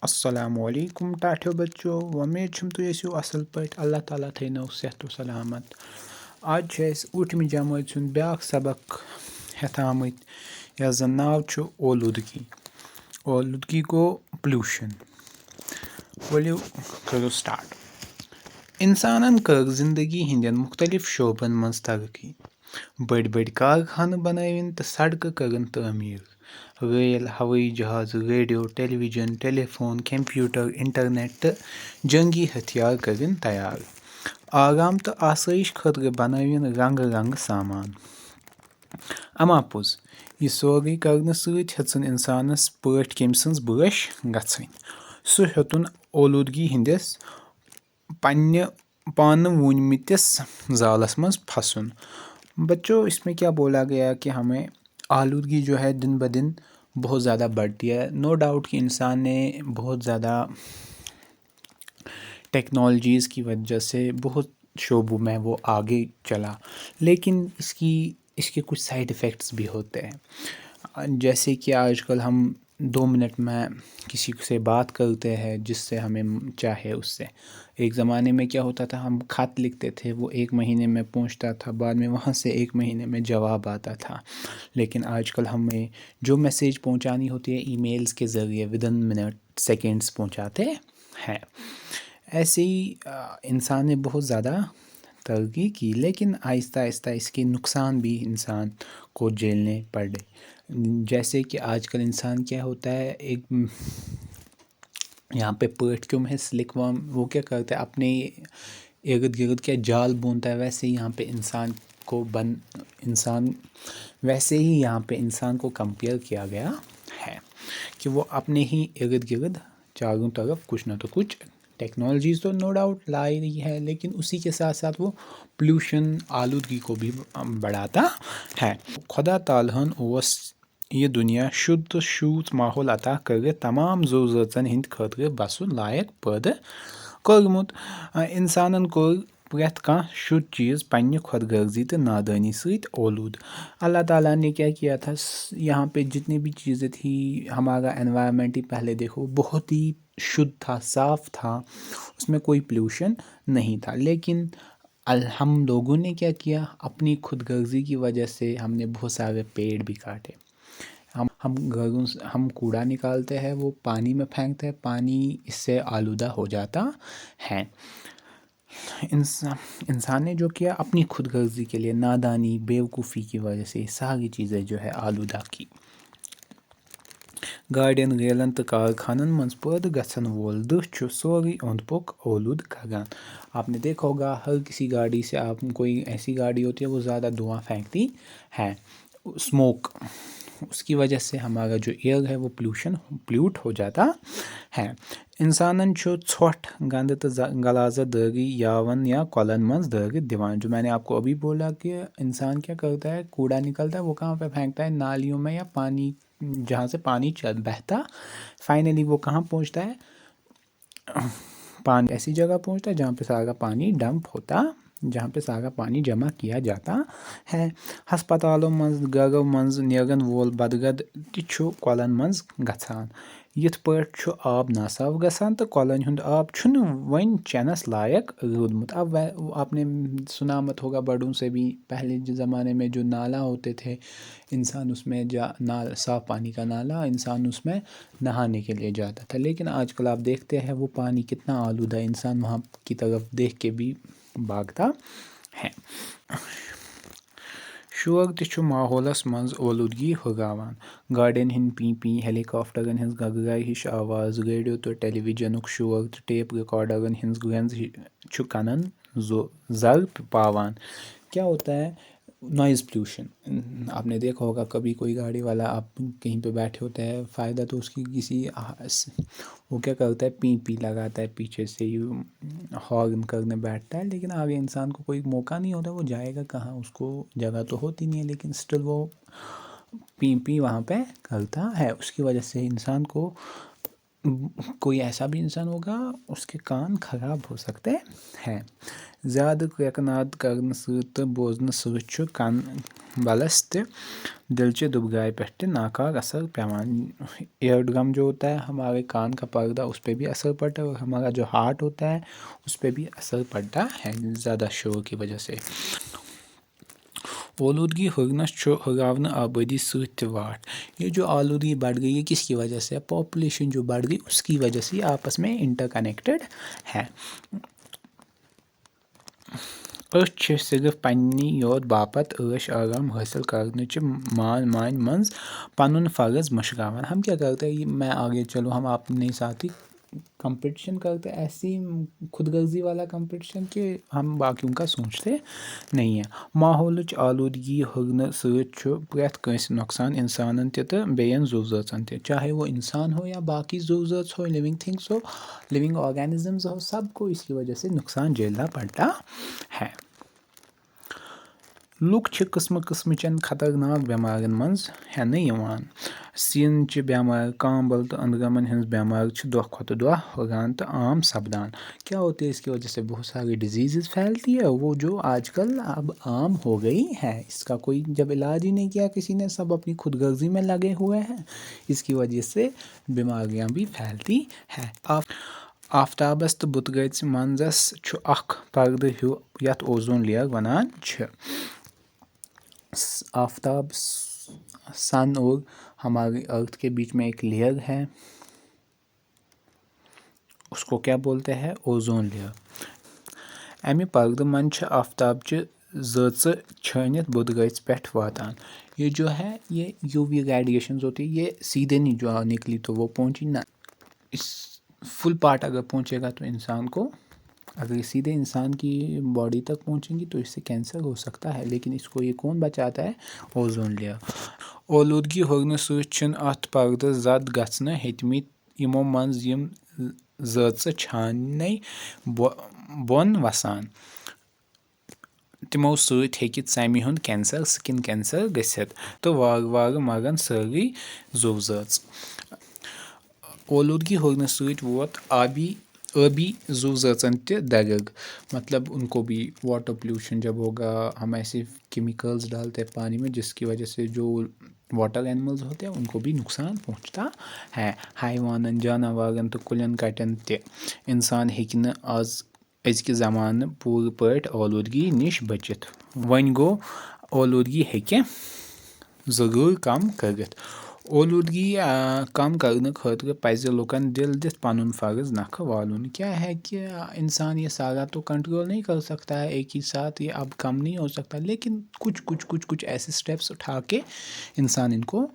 अस्सलामुअलैकुम टाठियो बच्चों उम्मीद छम तुम ٲسِو असल पट अल्लाह ताला थैनो सेहत व सलामत। आज ऊठमि जमात सुन ब्याक सबक हेथ आमत यस जन नाव छु ओलूदगी। ओलूदगी गो पोल्यूशन। वलियो करो स्टार्ट। इंसानन कर जिंदगी हिंदन मुख्तलिफ शोबन मज तरक्की। बड़ बड़ कारखाने बनविन तो सड़क करन तमीर। रेल, हवाई जहाज, radio, television, telephone, computer, internet तो जंगी हथियार करन तैयार। आराम तो आसाइश खतर बनविन रंग रंग सामान। अमा पोज यह सोरे करने सत हेचन इंसानस पट कम सन्ज बश गछन। सु हेतुन ओलूदगी हिंदिस पन्ने पान वुनमितिस जालस मज फंसन। बच्चों इसमें क्या बोला गया कि हमें आलूदगी जो है दिन ब दिन बहुत ज़्यादा बढ़ती है। नो डाउट कि इंसान ने बहुत ज़्यादा टेक्नोलॉजीज़ की वजह से बहुत शोबों में वो आगे चला, लेकिन इसके कुछ साइड इफ़ेक्ट्स भी होते हैं। जैसे कि आजकल हम 2 मिनट में किसी से बात करते हैं जिससे हमें चाहे उससे। एक ज़माने में क्या होता था, हम खत लिखते थे, वो 1 महीने में पहुंचता था, बाद में वहाँ से 1 महीने में जवाब आता था। लेकिन आजकल हमें जो मैसेज पहुंचानी होती है ईमेल्स के ज़रिए विदिन मिनट सेकेंड्स पहुंचाते हैं। ऐसे ही इंसान ने बहुत ज़्यादा तरक्की की, लेकिन आहिस्ता आहिस्ता इसके नुकसान भी इंसान को झेलने पड़े। जैसे कि आजकल इंसान क्या होता है, एक यहाँ पे पट क्यों है स्लिकवर्म, वो क्या करता है अपने इर्द गिर्द क्या जाल बुनता है, वैसे ही यहाँ पे यहाँ पे इंसान को कंपेयर किया गया है कि वो अपने ही इर्द गिर्द चारों तरफ कुछ ना तो कुछ टेक्नोलॉजीज़ तो नो डाउट ला ही रही है, लेकिन उसी के साथ साथ वो पोल्यूशन आलूदगी को भी बढ़ाता है। खुदा तालहन ओस ये दुनिया शुद्ध शूत माहौल अता कर तमाम ज़रूरतन हिंद खतर बसन लायक पैदा कर्मुत। इंसानन को प्रेथ कह शुद्ध चीज़ पन्ने खुदगर्जी तो नादानी सत ओलूद। अल्लाह ताला ने क्या किया था, यहाँ पे जितनी भी चीज़ें थी, हमारा एनवायरनमेंट ही पहले देखो बहुत ही शुद्ध था, साफ़ था, उसमें कोई पोल्यूशन नहीं था। लेकिन हम लोगों ने क्या किया, अपनी खुदगर्जी की वजह से हमने बहुत सारे पेड़ भी काटे। हम घरों से हम कूड़ा निकालते हैं, वो पानी में फेंकते हैं, पानी इससे आलूदा हो जाता है। इंसान ने जो किया अपनी खुदगर्जी के लिए, नादानी बेवकूफ़ी की वजह से सारी चीज़ें जो है आलूदा की। गाड़ियन रेलन तो कारखानन मंज पैदा गछन वोल दह सोरी ओंद पोक ओलूद करान। आपने देखा होगा हर किसी गाड़ी से, आप कोई ऐसी गाड़ी होती है वो ज़्यादा धुआं फेंकती है, स्मोक, उसकी वजह से हमारा जो एयर है वो पोल्यूट हो जाता है। इंसानन छोट गंद तो गलाजा दगी यावन या कॉलन मंज दगी दीवान। जो मैंने आपको अभी बोला कि इंसान क्या करता है, कूड़ा निकलता है वो कहाँ पे फेंकता है, नालियों में या पानी, जहाँ से पानी बहता, फाइनली वो कहाँ पहुँचता है, पानी ऐसी जगह पहुँचता है जहाँ पे सारा पानी डंप होता, जहाँ पे सारा पानी जमा किया जाता है। हस्पतालों मंज, घरों मंज नेरन वोल बदगद तु कॉलन मंज गछान। यथ पट आब नासाफ गसान तो कॉलन हुंद आब छुन वन चेनस लायक रूदमुत। अब आपने सुना मत होगा बड़ों से भी, पहले जो ज़माने में जो नाला होते थे, इंसान उसमें साफ़ पानी का नाला, इंसान उसमें नहाने के लिए जाता था। लेकिन आजकल आप देखते हैं वो पानी कितना आलूदा, इंसान वहाँ की तरफ देख के भी भागता है। शोर तु माहौलस मंज ओलूदगी हुगावान। गाड़ियन हिंद पी पी, हेलीकॉप्टरन हिंज गगराई हिश आवाज़, रेडियो तो टेलीविजनुक शोर तो टेप रिकॉर्डरन हिंज गुंज कनन जर पावान। क्या होता है, नॉइज़ पोल्यूशन। आपने देखा होगा कभी कोई गाड़ी वाला, आप कहीं पे बैठे होते हैं, फ़ायदा तो उसकी वो क्या करता है, पी पी लगाता है पीछे से ही, हॉर्न करने बैठता है, लेकिन आगे इंसान को कोई मौका नहीं होता, वो जाएगा कहाँ, उसको जगह तो होती नहीं है, लेकिन स्टिल वो पी पी वहाँ पे करता है। उसकी वजह से इंसान को, कोई ऐसा भी इंसान होगा उसके कान खराब हो सकते हैं। ज़्यादा क्रेकनाद करने सत बोजन सत बलस ते दिलचे दुबगाए पे नाकाक असर पेवान। ईयर ड्रम जो होता है हमारे कान का पर्दा, उस पर भी असर पड़ता है और हमारा जो हार्ट होता है उस पर भी असर पड़ता है ज़्यादा शोर की वजह से। आलूदगी हुरनस हुरावन आबादी सत्य वाट। ये जो आलूदगी बढ़ गई है किसकी वजह से? पॉपुलेशन जो बढ़ गई उसकी वजह से आपस में इंटरकनेक्टेड है। सिर्फ पन्नी योत बापत ऐश आराम हासिल करने मान मंज पनुन फर्ज मशरावन। हम क्या करते हैं, मैं आगे चलूँ, हम अपने साथ ही कंपटीशन करते हैं, ऐसी खुदगर्जी वाला कंपटीशन कि हम बाकियों का सोचते नहीं है। माहौलच आलूदगी हुरन प्रेथ कंस नुकसान इंसानन ते बेयन ज़ूज़ातन ते, चाहे वो इंसान हो या बाकी ज़ूज़ात हो, लिविंग थिंग्स हो, लिविंग ऑर्गेनिजम्स हो, सबको इसकी वजह से नुकसान झेलना पड़ता है। लुक किस्म किस्मचन खतरनाक बेमारन मज हेने यवान। सीनच बेमार, कांबल तो अंदरमन हंस बेमार दो खुद दो हुरान तो आम सपदान। क्या होती है इसकी वजह से? बहुत सारी डिजीज़ फैलती है वो जो आजकल अब आम हो गई है। इसका कोई जब इलाज ही नहीं किया किसी ने, सब अपनी खुदगर्जी में लगे हुए हैं, इसकी वजह से बीमारियां भी फैलती है। आफ्ताबस तो बुतगच मंजस पर्द हूँ यथ ओजोन लेयर वनान छ। आफ्ताब, सन और हमारी अर्थ के बीच में एक लेयर है, उसको क्या बोलते हैं? Ozone layer. अमि पर्द मन आफ्ताबचि ज़च छानित बुतगच पे वातान। ये जो है ये यूवी रेडिएशंस होती है, ये सीधे नहीं जो निकली तो वो पहुंची ना, इस फुल पार्ट अगर पहुंचेगा तो इंसान को, अगर सीधे इंसान की बॉडी तक पहुंचेंगी तो इससे कैंसर हो सकता है, लेकिन इसको ये कौन बचाता है? Ozone layer. आलूदगी हुरन सत अत पर्द जद गन हेतमित यमो मंज यम ज़च छाने बोन वसान, तिमो सत हेकि षमि हुंद कैंसर, स्किन कैंसर गसित तो वाग वाग मरन सारी ज़ूज़ात। आलूदगी हुरन सत वोत आबी ज़ूज़ातन ते दरग, मतलब उनको भी वाटर पोल्यूशन जब होगा, हम ऐसे केमिकल्स डालते हैं पानी में जिसकी वजह से जो वाटर एनिमल्स होते हैं उनको भी नुकसान पहुंचता है। हैवानन, जानवरन तो कुलन कटन ते इंसान हेकि न आज अजकि ज़माना पूरे पट आलूदगी निश बचित। वन गो आलूदगी हेकि ज़रूर कम करित। आलूदगी कम करने खतर पज़ लुकन दिल दित पनुन फर्ज नख वालुन। क्या है कि इंसान ये सारा तो कंट्रोल नहीं कर सकता है एक ही साथ, ये अब कम नहीं हो सकता, लेकिन कुछ ऐसे स्टेप्स उठा के इंसान इनको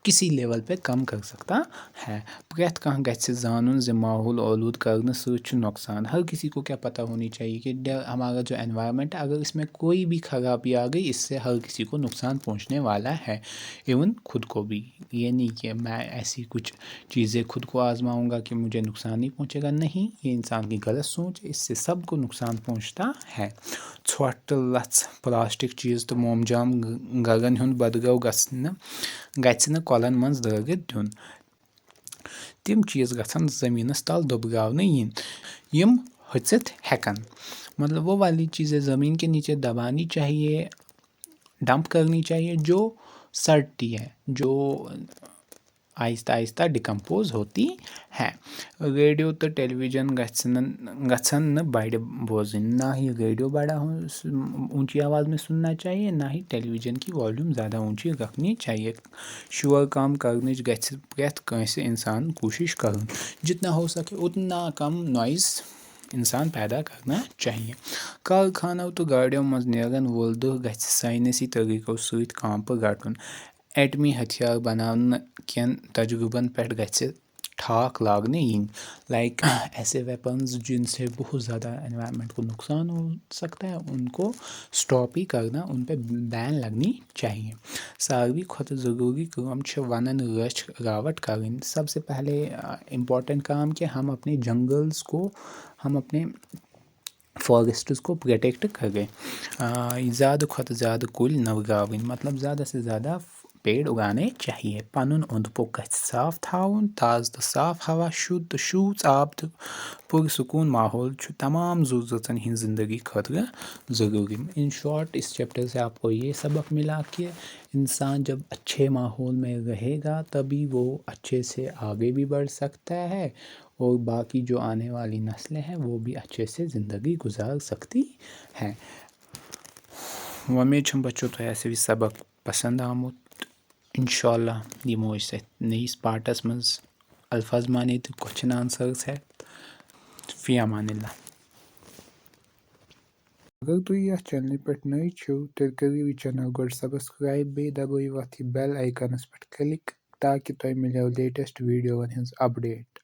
किसी लेवल पे कम कर सकता है। प्रेथ कहाँ गछ जानन ज माहौल आलूद करने से नुकसान। हर किसी को क्या पता होनी चाहिए कि हमारा जो एनवायरनमेंट है अगर इसमें कोई भी खराबी आ गई इससे हर किसी को नुकसान पहुंचने वाला है, इवन खुद को भी। ये नहीं कि मैं ऐसी कुछ चीज़ें खुद को आजमाऊंगा कि मुझे नुकसान नहीं पहुंचेगा, नहीं, ये इंसान की गलत सोच, इससे सबको नुकसान पहुंचता है। छोट लच प्लास्टिक चीज़ तो मोमजाम गगन हुंद बदगव गन कलन मज दगित दिन, तिम चीज़ गन ज़मीनस तल दुबगावने यिन यम हचित हेकन। मतलब वो वाली चीज़ें ज़मीन के नीचे दबानी चाहिए, डंप करनी चाहिए जो सड़ती है, जो आहिस्ता आहिस्ता डिकम्पोज होती है। रेडियो तो टेलीविज़न गसन न बड़े बोझन, ना ही रेडियो बड़ा ऊंची आवाज़ में सुनना चाहिए, ना ही टेलीविज़न की वॉल्यूम ज़्यादा ऊंची रखनी चाहिए। शोर कम करने गछ प्रेथ कंसे इंसान कोशिश कर जितना हो सके उतना कम नॉइज़ इंसान पैदा करना चाहिए। कारखानों तो गाड़ियों मज नेरन वोल दह गछ साइंसी तरीकों सत कांप रटुन। एटमी हथियार बनाने केन तजुर्बन पे गछ ठाक लागने यिन, लाइक ऐसे वेपन्स जिनसे बहुत ज़्यादा एनवायरनमेंट को नुकसान हो सकता है, उनको स्टॉप ही करना, उन पे बैन लगनी चाहिए। सारवी खुद ज़रूरी काम वनन रच रावट करें। सबसे पहले इम्पॉर्टेंट काम कि हम अपने जंगल्स को, हम अपने फॉरेस्ट्स को प्रोटेक्ट करें। ज़्यादा खुद ज़्यादा कुल नवगाविन, मतलब ज़्यादा से ज़्यादा पेड़ उगाने चाहिए। पनुन ओंद पोक गژھِ साफ थाउन। ताज़ तہٕ साफ हवा, शुद्ध तہٕ शूژ आब तہٕ पुरसुकून माहौल छुं तमाम ज़ू ज़ٲژن हिंज ज़िंदगी खٲطرٕ ज़रूरी। इन शॉर्ट इस चैप्टर से आपको ये सबक मिला कि इंसान जब अच्छे माहौल में रहेगा तभी वो अच्छे से आगे भी बढ़ सकता है और बाकी जो आने वाली नस्लें हैं वो भी अच्छे से ज़िंदगी गुजार सकती हैं। उम्मीद छम बच्चों तो ऐसे भी सबक पसंद आमुत। इंशाल्लाह यमो नईस पार्टस मज अल्फाज माने तो क्वेश्चन आंसर्स है। फी अमानिल्लाह। अगर तुम यह चैनल पे नए छो तो करिए चैनल को सब्सक्राइब बे दबाइए बेल आइकनस पे क्लिक ताकि तुम मिले लेटेस्ट वीडियो हंस अपडेट।